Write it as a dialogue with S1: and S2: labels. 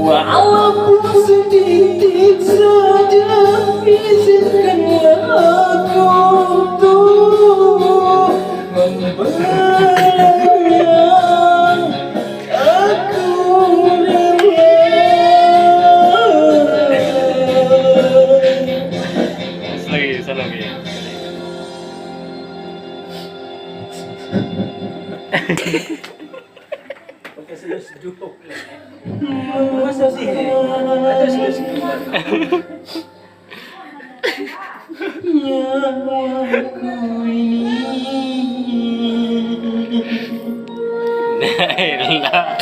S1: Walaupun sedikit saja, izinkanlah aku untuk membayang. Aku rela.
S2: Lagi, salah lagi.
S3: Pakai seduh. Masa sih? Ada seduh.
S1: Nyawaku ini.
S2: Nah, elah.